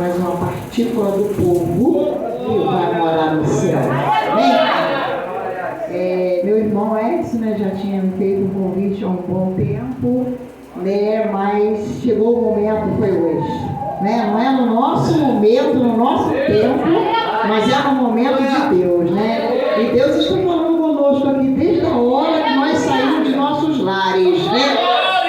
Mas uma partícula do povo que vai morar no céu. Meu irmão Edson, né, já tinha me feito um convite há um bom tempo, né, mas chegou o momento, foi hoje. Né? Não é no nosso momento, no nosso tempo, mas é no momento de Deus. Né? E Deus está falando conosco aqui desde a hora que nós saímos de nossos lares. Né?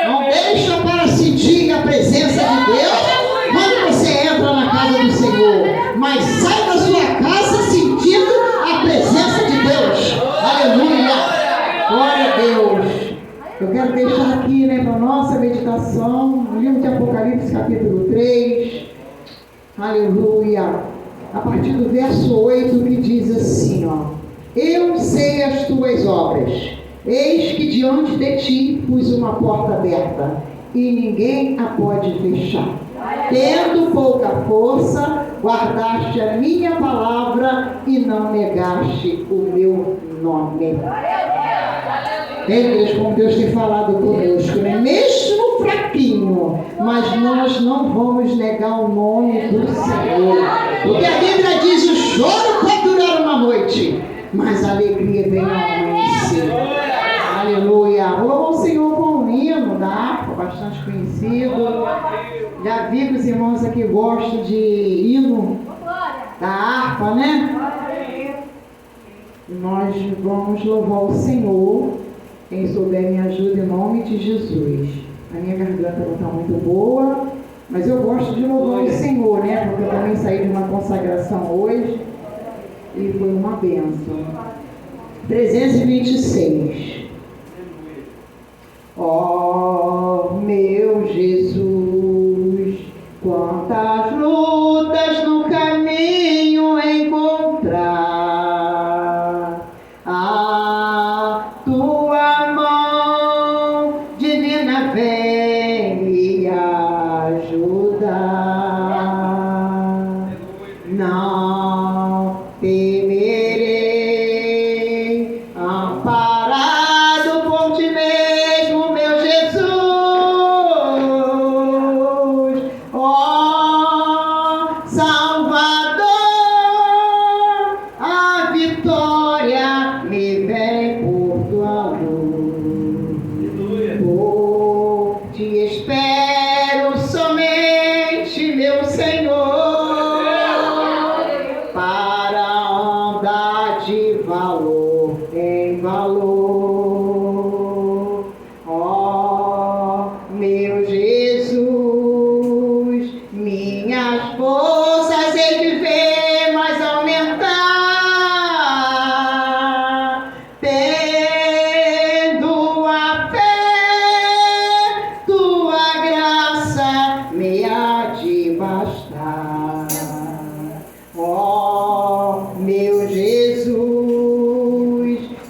Não deixa para sentir a presença de Deus quando você entra na casa do Senhor, mas sai da sua casa sentindo a presença de Deus. Aleluia! Glória a Deus! Eu quero deixar aqui, né, para a nossa meditação, no livro de Apocalipse, capítulo 3. Aleluia! A partir do verso 8, que diz assim, ó: Eu sei as tuas obras, eis que diante de ti pus uma porta aberta, e ninguém a pode fechar. Tendo pouca força, guardaste a minha palavra e não negaste o meu nome. Igreja, como Deus tem falado conosco, né? Mesmo fraquinho, mas nós não vamos negar o nome do Senhor, porque a Bíblia diz: o choro pode durar uma noite, mas a alegria vem ao amanhecer. Aleluia! Louva o Senhor com um hino da harpa, bastante conhecido. Já vi que os irmãos aqui gostam de hino da harpa, né? Nós vamos louvar o Senhor. Quem souber me ajuda em nome de Jesus. A minha garganta não está muito boa, mas eu gosto de louvar o Senhor, né? Porque eu também saí de uma consagração hoje e foi uma bênção. 326. Ó meu Jesus, quantas lutas no caminho encontrar. A tua mão divina vem me ajudar. Não temerei, amparado por ti mesmo, meu Jesus. Ó Salvador, a vitória me vem por tua luz. Oh, te espero somente, meu Senhor, para andar de valor em valor. Ó meu Jesus, minhas forças hei de ver mais aumentar, tendo a fé, tua graça me há de bastar. Ó meu Jesus,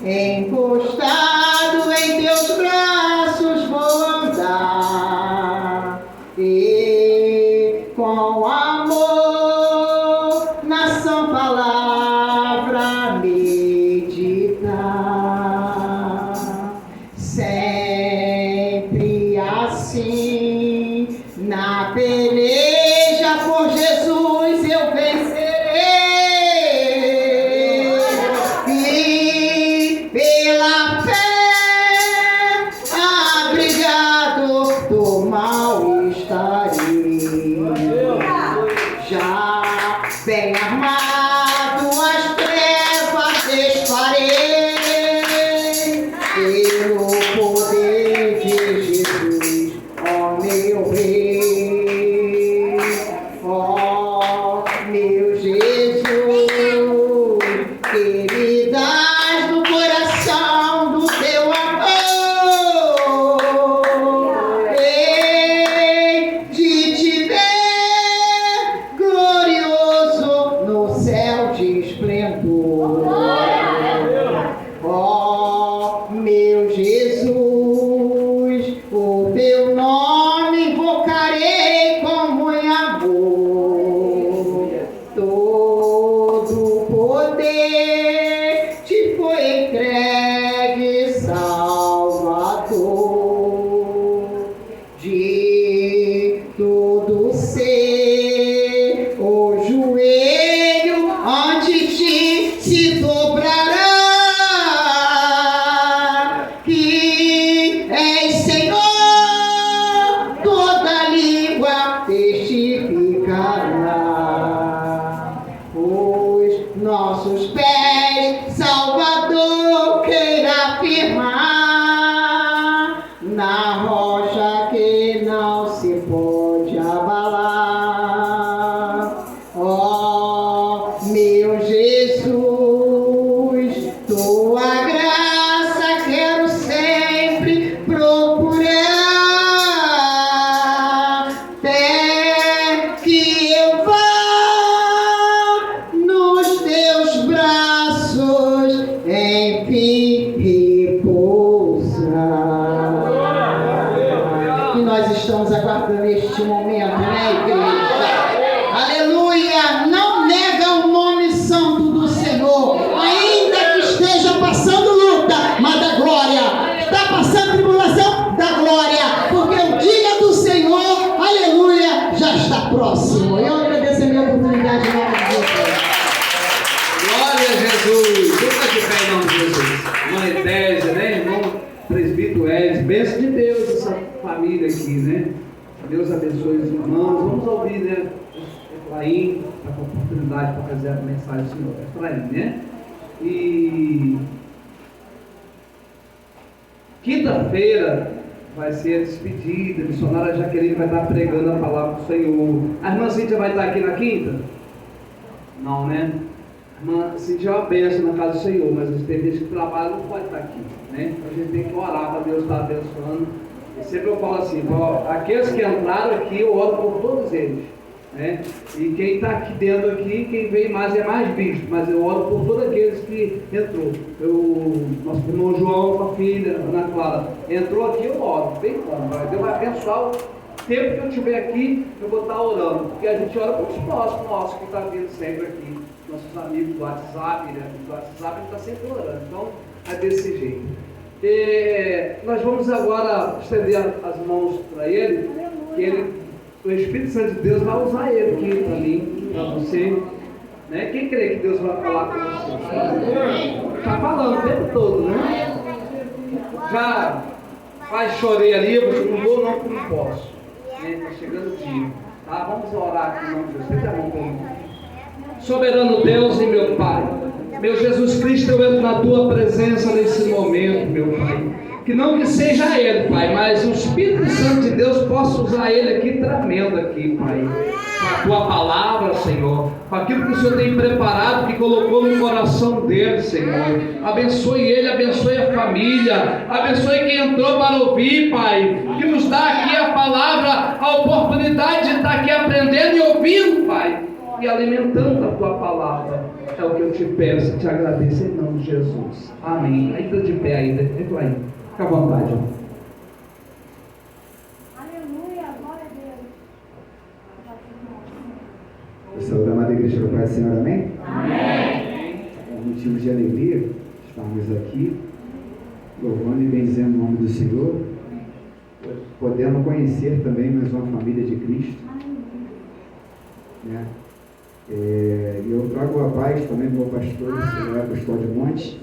encostado em teus braços vou andar, e com amor na sã palavra meditar. Sempre assim, na peleja por Jesus eu vencerei, e pela fé abrigado do mal estarei. Já próximo. Eu agradeço a minha oportunidade de nome de Jesus. Glória a Jesus. Vamos estar de pé em nome de Jesus. Irmã Edésia, né, irmão presbítero Edson. Bênção de Deus essa família aqui, né? Deus abençoe os irmãos. Vamos ouvir, né? Efraim, está com a oportunidade para fazer a mensagem do Senhor. Efraim, né? E quinta-feira vai ser a despedida. A missionária Jaqueline vai estar pregando a palavra do Senhor. A irmã Cíntia vai estar aqui na quinta? Não, né? A irmã Cíntia é uma bênção na casa do Senhor, mas os TVs que trabalham não pode estar aqui, né? A gente tem que orar para Deus estar abençoando. E sempre eu falo assim, aqueles que entraram aqui, eu oro por todos eles, né? E quem está aqui dentro aqui, quem veio mais é mais visto, mas eu oro por todos aqueles que entrou. Nosso irmão João com a filha, Ana Clara, entrou aqui, eu oro, bem bom, Deus vai abençoar. O tempo que eu estiver aqui, eu vou estar orando, porque a gente ora pelos próximos nossos que estão vindo sempre aqui, nossos amigos do WhatsApp, né? Do WhatsApp a gente está sempre orando, então é desse jeito. Nós vamos agora estender as mãos para ele, que o Espírito Santo de Deus vai usar ele aqui para mim, para você, né? Quem crê que Deus vai falar com você? Está falando o tempo todo, né? Já quase chorei ali, eu não vou não, porque não posso, né? Está chegando o dia, tá? Vamos orar aqui em nome de Deus. Sempre é bom comigo. Soberano Deus e meu Pai, meu Jesus Cristo, eu entro na Tua presença nesse momento, meu Pai. Que não que seja Ele, Pai, mas o Espírito Santo de Deus possa usar Ele aqui, tremendo aqui, Pai. Com a Tua palavra, Senhor. Com aquilo que o Senhor tem preparado, que colocou no coração dele, Senhor. Abençoe ele, abençoe a família. Abençoe quem entrou para ouvir, Pai. Que nos dá aqui a palavra, a oportunidade de estar aqui aprendendo e ouvindo, Pai. E alimentando a Tua palavra. É o que eu te peço, te agradeço em nome de Jesus. Amém. Ainda de pé ainda. Fica aí. Fica à vontade. Aleluia, glória a Deus. Saúde da amada igreja do Pai do Senhor, amém? Amém. É um motivo de alegria estarmos aqui, louvando e bendizendo o nome do Senhor, podendo conhecer também mais uma família de Cristo, né? E eu trago a paz também do meu pastor, o Senhor Apostol de Monte,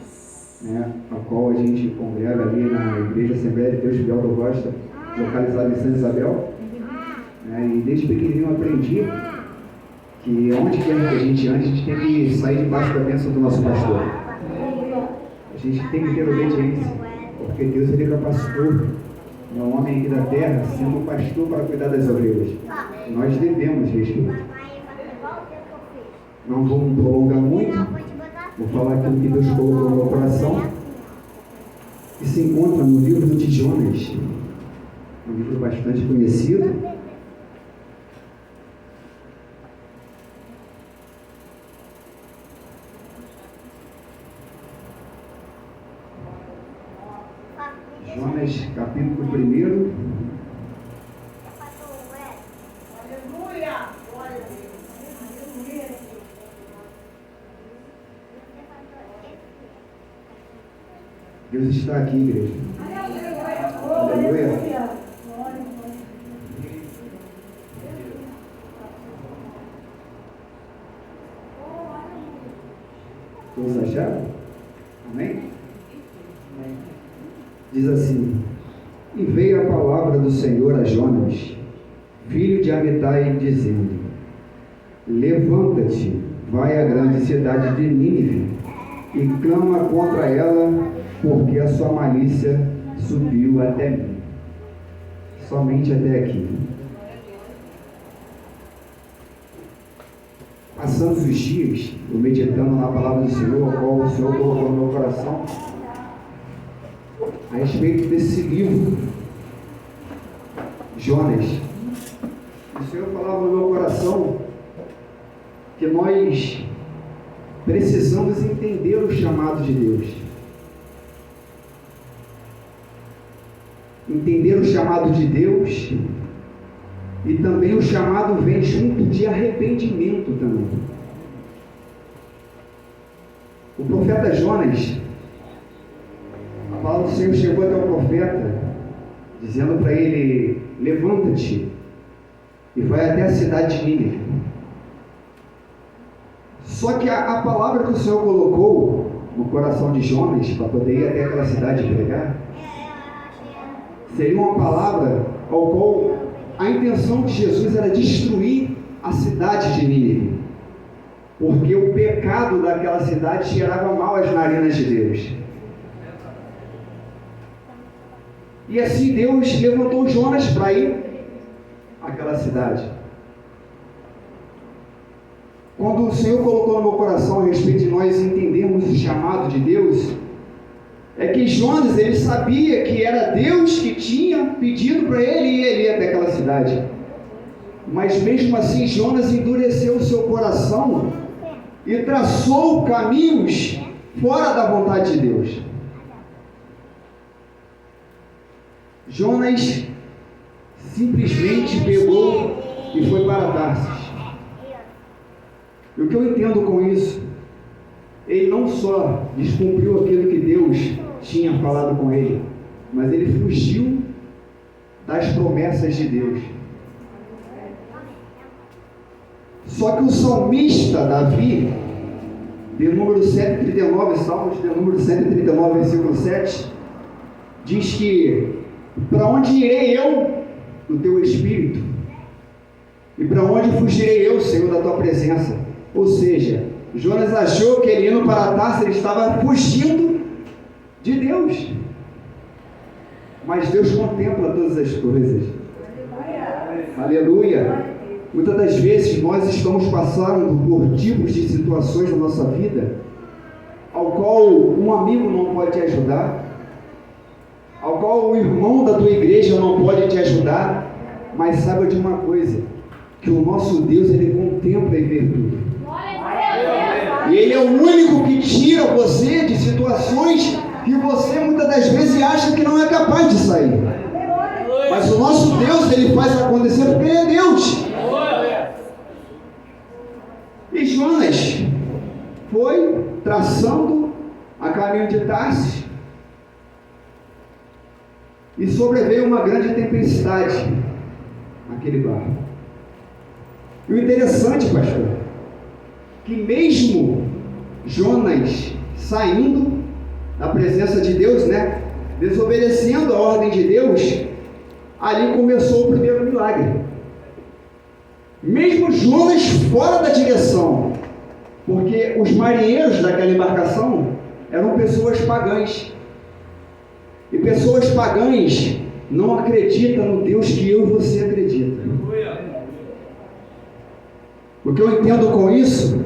né, a qual a gente congrega ali na Igreja Assembleia de Deus Fiel do Rocha, localizada em Santa Isabel, né, e desde pequenininho eu aprendi que onde quer que a gente ande, a gente tem que sair debaixo da bênção do nosso pastor. A gente tem que ter obediência, porque Deus ele é pastor, é um homem aqui da terra, sendo pastor para cuidar das ovelhas. Nós devemos respeito. Não vou me prolongar muito, vou falar aquilo que Deus colocou no meu coração, que se encontra no livro de Jonas, um livro bastante conhecido. Jonas, capítulo 1. Deus está aqui, igreja. Aleluia. Todos acharam? Amém? Diz assim: e veio a palavra do Senhor a Jonas, filho de Amitai, dizendo: levanta-te, vai à grande cidade de Nínive e clama contra ela, porque a sua malícia subiu até mim. Somente até aqui. Passando os dias, eu meditando na palavra do Senhor, a qual o Senhor colocou no meu coração, a respeito desse livro, Jonas. O Senhor falava no meu coração que nós precisamos entender o chamado de Deus. Entender o chamado de Deus, e também o chamado vem junto de arrependimento também. O profeta Jonas, a palavra do Senhor chegou até o profeta, dizendo para ele: levanta-te, e vai até a cidade de Nínive. Só que a palavra que o Senhor colocou no coração de Jonas para poder ir até aquela cidade e pregar seria uma palavra ao qual a intenção de Jesus era destruir a cidade de Nínive, porque o pecado daquela cidade cheirava mal às narinas de Deus. E assim Deus levantou Jonas para ir àquela cidade. Quando o Senhor colocou no meu coração a respeito de nós entendermos o chamado de Deus, é que Jonas, ele sabia que era Deus que tinha pedido para ele ir até aquela cidade. Mas mesmo assim, Jonas endureceu o seu coração e traçou caminhos fora da vontade de Deus. Jonas simplesmente pegou e foi para Tarsis. E o que eu entendo com isso, ele não só descumpriu aquilo que Deus tinha falado com ele, mas ele fugiu das promessas de Deus. Só que o salmista Davi, de número 139, Salmos de número 139, versículo 7, diz que: para onde irei eu do teu espírito? E para onde fugirei eu, Senhor, da tua presença? Ou seja, Jonas achou que ele indo para Tarsis, ele estava fugindo de Deus. Mas Deus contempla todas as coisas. Aleluia! Muitas das vezes nós estamos passando por tipos de situações na nossa vida, ao qual um amigo não pode te ajudar, ao qual o irmão da tua igreja não pode te ajudar, mas saiba de uma coisa, que o nosso Deus, ele contempla e vê tudo. E ele é o único que tira você de situações que você muitas das vezes acha que não é capaz de sair. Mas o nosso Deus, ele faz acontecer porque ele é Deus. E Jonas foi traçando a caminho de Tarsis e sobreveio uma grande tempestade naquele barco. E o interessante, pastor, que mesmo Jonas saindo da presença de Deus, desobedecendo a ordem de Deus, ali começou o primeiro milagre. Mesmo Jonas fora da direção, porque os marinheiros daquela embarcação eram pessoas pagãs. E pessoas pagãs não acreditam no Deus que eu e você acredita. O que eu entendo com isso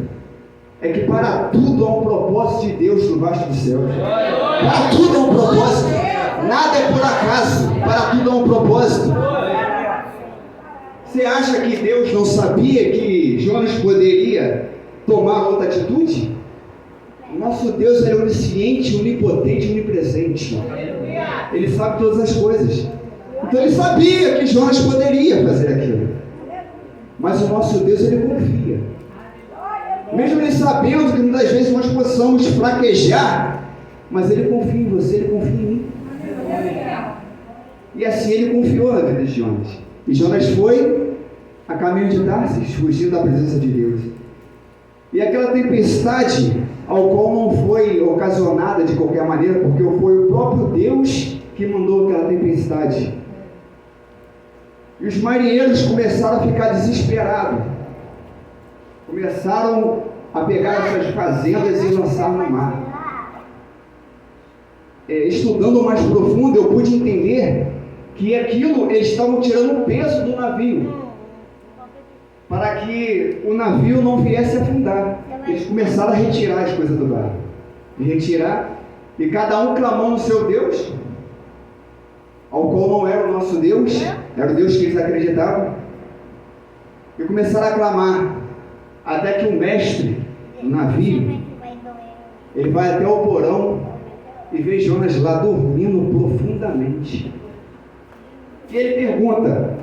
é que para tudo há um propósito de Deus no vasto dos céus. Para tudo há um propósito. Nada é por acaso. Para tudo há um propósito. Você acha que Deus não sabia que Jonas poderia tomar outra atitude? O nosso Deus é onisciente, onipotente, onipresente. Ele sabe todas as coisas. Então ele sabia que Jonas poderia fazer aquilo. Mas o nosso Deus, ele confia. Mesmo ele sabendo que muitas vezes nós possamos fraquejar, mas ele confia em você, ele confia em mim. E assim ele confiou na vida de Jonas. E Jonas foi a caminho de Tarsis, fugindo da presença de Deus. E aquela tempestade, ao qual não foi ocasionada de qualquer maneira, porque foi o próprio Deus que mandou aquela tempestade. E os marinheiros começaram a ficar desesperados. Começaram a pegar as suas fazendas e lançar no mar. Estudando mais profundo, eu pude entender que aquilo, eles estavam tirando o peso do navio, para que o navio não viesse a afundar. Eles começaram a retirar as coisas do barco. E retirar, e cada um clamando o seu Deus, ao qual não era o nosso Deus, era o Deus que eles acreditavam. E começaram a clamar, até que o mestre do navio, ele vai até o porão e vê Jonas lá dormindo profundamente. E ele pergunta: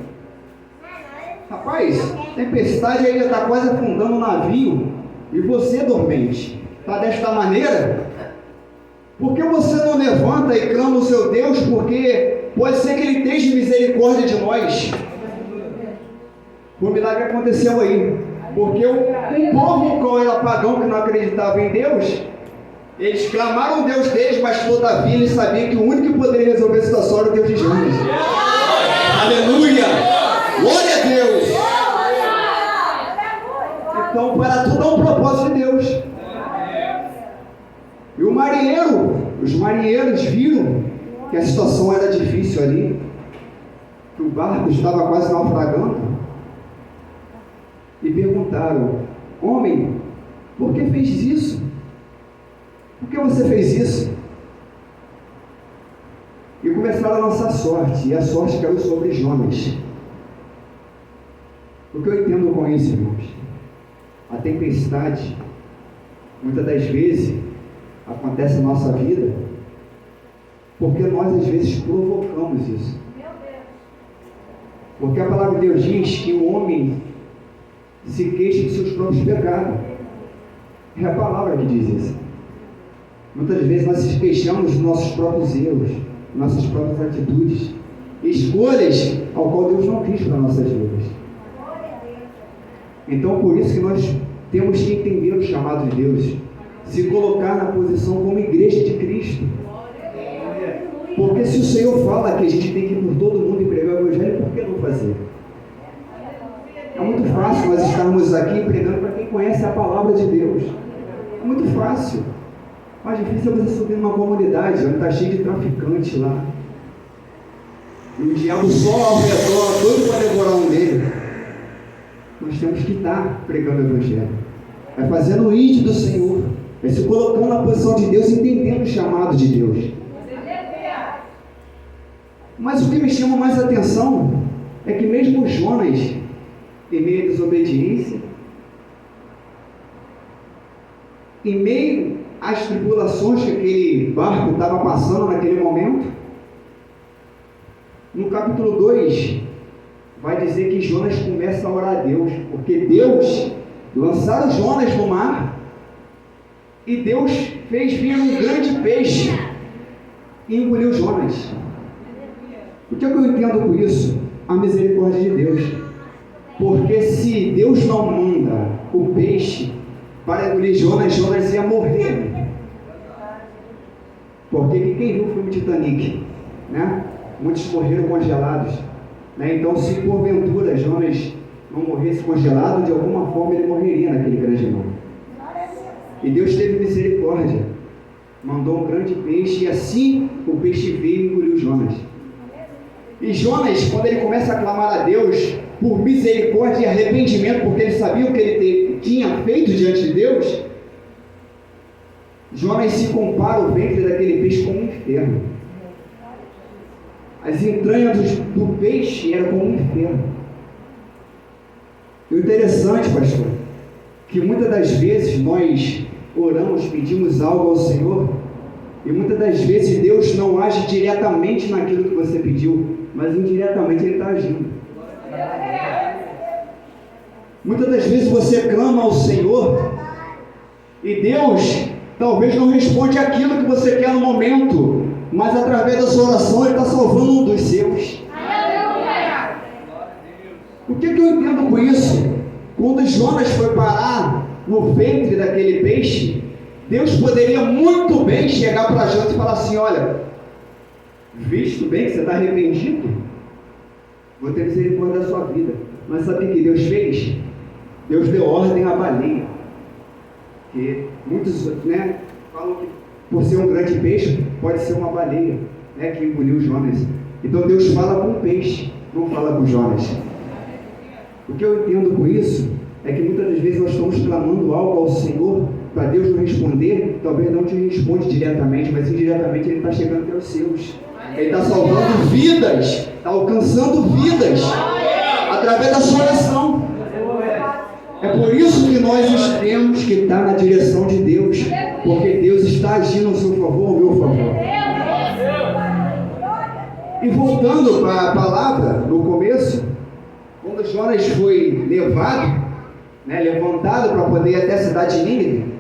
rapaz, tempestade aí já está quase afundando o navio, e você dormente, está desta maneira? Por que você não levanta e clama o seu Deus? Porque pode ser que ele tenha misericórdia de nós. O milagre aconteceu aí. Porque um povo qual era pagão, que não acreditava em Deus, eles clamaram o Deus deles, mas todavia eles sabiam que o único que poderia resolver a situação era o Deus de Jonas. Aleluia! Glória a Deus! Então, para tudo há um propósito de Deus. E os marinheiros viram que a situação era difícil ali, que o barco estava quase naufragando, e perguntaram: homem, por que fez isso? Por que você fez isso? E começaram a lançar sorte, e a sorte caiu sobre Jonas. O que eu entendo com isso, irmãos? A tempestade, muitas das vezes, acontece na nossa vida, porque nós às vezes provocamos isso. Porque a palavra de Deus diz que o homem se queixa de seus próprios pecados. É a palavra que diz isso. Muitas vezes nós se queixamos dos nossos próprios erros, nossas próprias atitudes, escolhas ao qual Deus não quis para nossas vidas. Então, por isso que nós temos que entender o chamado de Deus, se colocar na posição como igreja de Cristo. Porque se o Senhor fala que a gente tem que ir por todo mundo e pregar o Evangelho, por que não fazer? É muito fácil nós estarmos aqui pregando para quem conhece a palavra de Deus. É muito fácil. Mais difícil é você subir numa comunidade onde está cheio de traficante lá. E o diabo só ao redor, doido para devorar um dele. Nós temos que estar pregando o Evangelho. É fazendo o ídolo do Senhor. É se colocando na posição de Deus, entendendo o chamado de Deus. Mas o que me chama mais atenção é que mesmo Jonas, em meio à desobediência, em meio às tribulações que aquele barco estava passando naquele momento, no capítulo 2, vai dizer que Jonas começa a orar a Deus, porque Deus lançaram Jonas no mar, e Deus fez vir um grande peixe e engoliu Jonas. O que eu entendo com isso? A misericórdia de Deus. Porque se Deus não manda o peixe para engolir Jonas, Jonas ia morrer. Porque quem viu o filme Titanic, né? Muitos morreram congelados, né? Então, se porventura Jonas não morresse congelado, de alguma forma ele morreria naquele grande mar. E Deus teve misericórdia, mandou um grande peixe, e assim o peixe veio e engoliu Jonas. E Jonas, quando ele começa a clamar a Deus por misericórdia e arrependimento, porque ele sabia o que ele tinha feito diante de Deus, Jonas se compara o ventre daquele peixe com um inferno. As entranhas do peixe eram como um inferno. E o interessante, pastor, que muitas das vezes nós oramos, pedimos algo ao Senhor, e muitas das vezes Deus não age diretamente naquilo que você pediu, mas indiretamente Ele está agindo. Muitas das vezes você clama ao Senhor e Deus talvez não responde aquilo que você quer no momento, mas através da sua oração Ele está salvando um dos seus. O que eu entendo com isso? Quando Jonas foi parar no ventre daquele peixe, Deus poderia muito bem chegar para Jonas e falar assim: olha, visto bem que você está arrependido, vou ter misericórdia da sua vida. Mas sabe o que Deus fez? Deus deu ordem à baleia. Que muitos, né, falam que por ser um grande peixe, pode ser uma baleia, né, que engoliu Jonas. Então Deus fala com o peixe, não fala com Jonas. O que eu entendo com isso é que muitas das vezes nós estamos clamando algo ao Senhor para Deus nos responder. Talvez não te responde diretamente, mas indiretamente Ele está chegando até os seus. Ele está salvando vidas, está alcançando vidas através da sua oração. É por isso que nós temos que estar na direção de Deus, porque Deus está agindo ao seu favor, ao meu favor. E voltando para a palavra, no começo, quando Jonas foi levado, né, levantado para poder ir até a cidade de Nínive,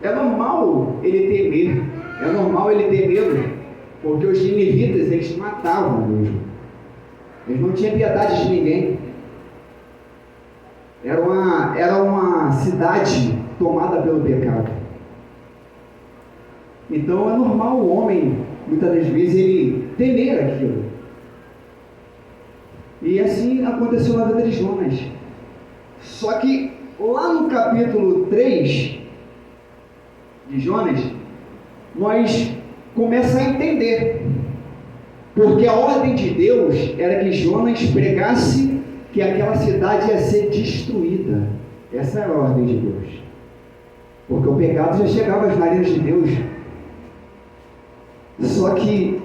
é normal ele temer, é normal ele ter medo, porque os ninivitas, eles matavam mesmo. Eles não tinham piedade de ninguém. Era uma cidade tomada pelo pecado. Então é normal o homem, muitas das vezes, ele temer aquilo. E assim aconteceu na vida de Jonas. Só que lá no capítulo 3 de Jonas, nós começamos a entender. Porque a ordem de Deus era que Jonas pregasse que aquela cidade ia ser destruída. Essa era a ordem de Deus. Porque o pecado já chegava às narinas de Deus. Só que,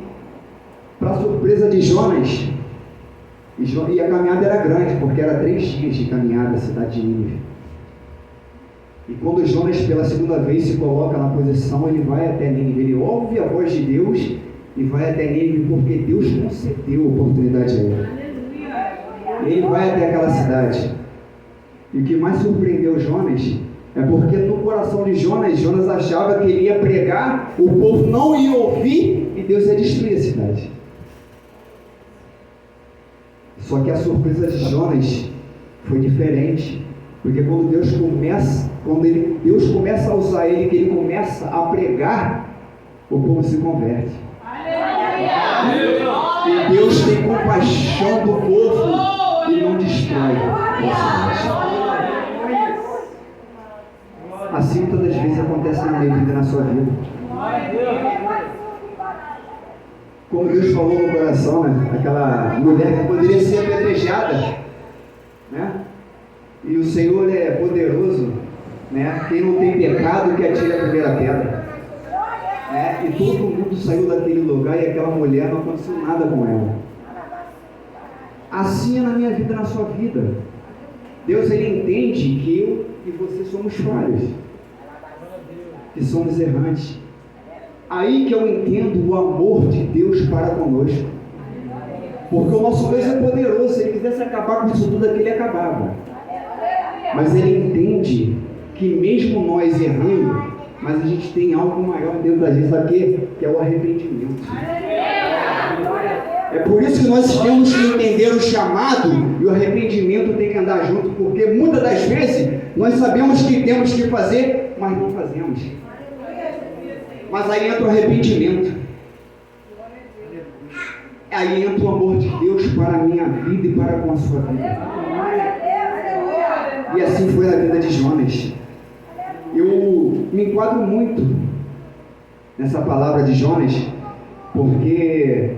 para surpresa de Jonas, e a caminhada era grande, porque era 3 dias de caminhada a cidade de Nínive. E quando Jonas pela segunda vez se coloca na posição, ele vai até Nínive, ele ouve a voz de Deus e vai até Nínive, porque Deus concedeu a oportunidade a ele. Ele vai até aquela cidade. E o que mais surpreendeu Jonas é porque no coração de Jonas achava que ele ia pregar, o povo não ia ouvir e Deus ia destruir a cidade. Só que a surpresa de Jonas foi diferente, porque quando Deus começa a usar ele, que ele começa a pregar, o povo se converte. E Deus tem compaixão do povo e não destrói. Assim todas as vezes acontece na minha vida e na sua vida. Como Deus falou no coração, né? Aquela mulher que poderia ser apedrejada, né? E o Senhor é poderoso, né? Quem não tem pecado que atire a primeira pedra, né? E todo mundo saiu daquele lugar e aquela mulher não aconteceu nada com ela. Assim é na minha vida e na sua vida. Deus, ele entende que eu e você somos falhos, que somos errantes. Aí que eu entendo o amor de Deus para conosco. Porque o nosso Deus é poderoso. Se ele quisesse acabar com isso tudo aqui, ele acabava. Mas ele entende que mesmo nós errando, mas a gente tem algo maior dentro da gente, sabe o quê? Que é o arrependimento. É por isso que nós temos que entender o chamado e o arrependimento tem que andar junto, porque muitas das vezes nós sabemos que temos que fazer, mas não fazemos. Mas aí entra o arrependimento. Aí entra o amor de Deus para a minha vida e para com a sua vida. E assim foi na vida de Jonas. Eu me enquadro muito nessa palavra de Jonas, porque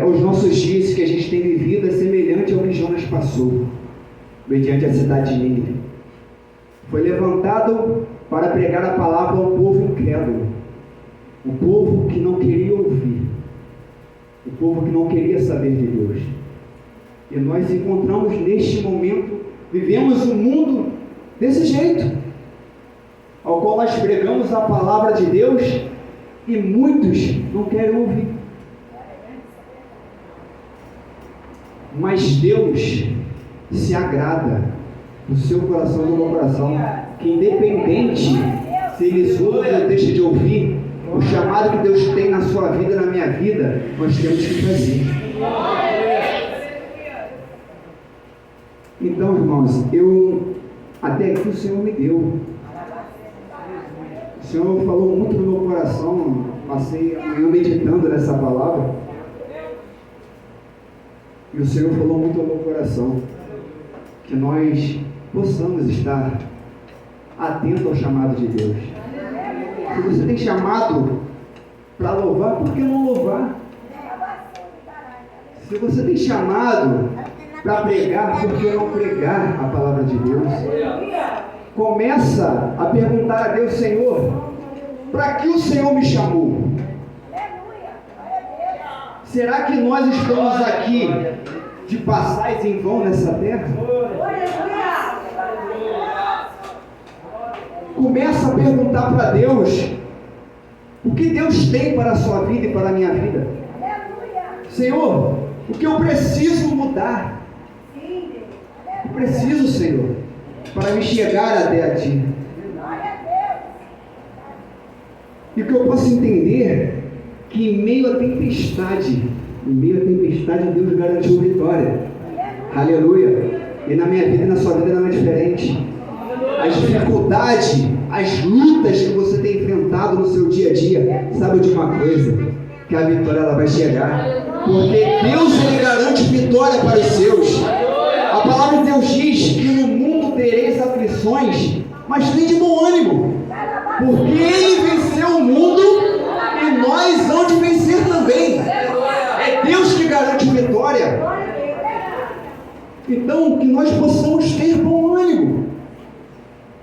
os nossos dias que a gente tem vivido é semelhante ao que Jonas passou, mediante a cidade de Nínive. Foi levantado para pregar a palavra ao povo incrédulo, o povo que não queria ouvir, o povo que não queria saber de Deus. E nós encontramos neste momento, vivemos um mundo desse jeito, ao qual nós pregamos a palavra de Deus e muitos não querem ouvir. Mas Deus se agrada do seu coração e do meu coração, que independente se eles ouvem ou deixam de ouvir, o chamado que Deus tem na sua vida, na minha vida, nós temos que fazer. Então, irmãos, até aqui o Senhor me deu. O Senhor falou muito no meu coração, passei a manhã meditando nessa palavra. E o Senhor falou muito ao meu coração, que nós possamos estar atentos ao chamado de Deus. Se você tem chamado para louvar, por que não louvar? Se você tem chamado para pregar, por que não pregar a palavra de Deus? Começa a perguntar a Deus: Senhor, para que o Senhor me chamou? Será que nós estamos aqui de passagem em vão nessa terra? Começa a perguntar para Deus o que Deus tem para a sua vida e para a minha vida. Senhor, o que eu preciso mudar? Eu preciso, Senhor, para me chegar até a Ti. E o que eu posso entender que em meio à tempestade, Em meio à tempestade, Deus garantiu vitória. Aleluia. E na minha vida e na sua vida não é diferente. As dificuldades, as lutas que você tem enfrentado no seu dia a dia, sabe de uma coisa? Que a vitória ela vai chegar. Porque Deus ele garante vitória para os seus. A palavra de Deus diz que no mundo tereis aflições, mas tem de bom ânimo. Porque Ele venceu o mundo e nós vamos de vencer também. É Deus que garante vitória. Então, que nós possamos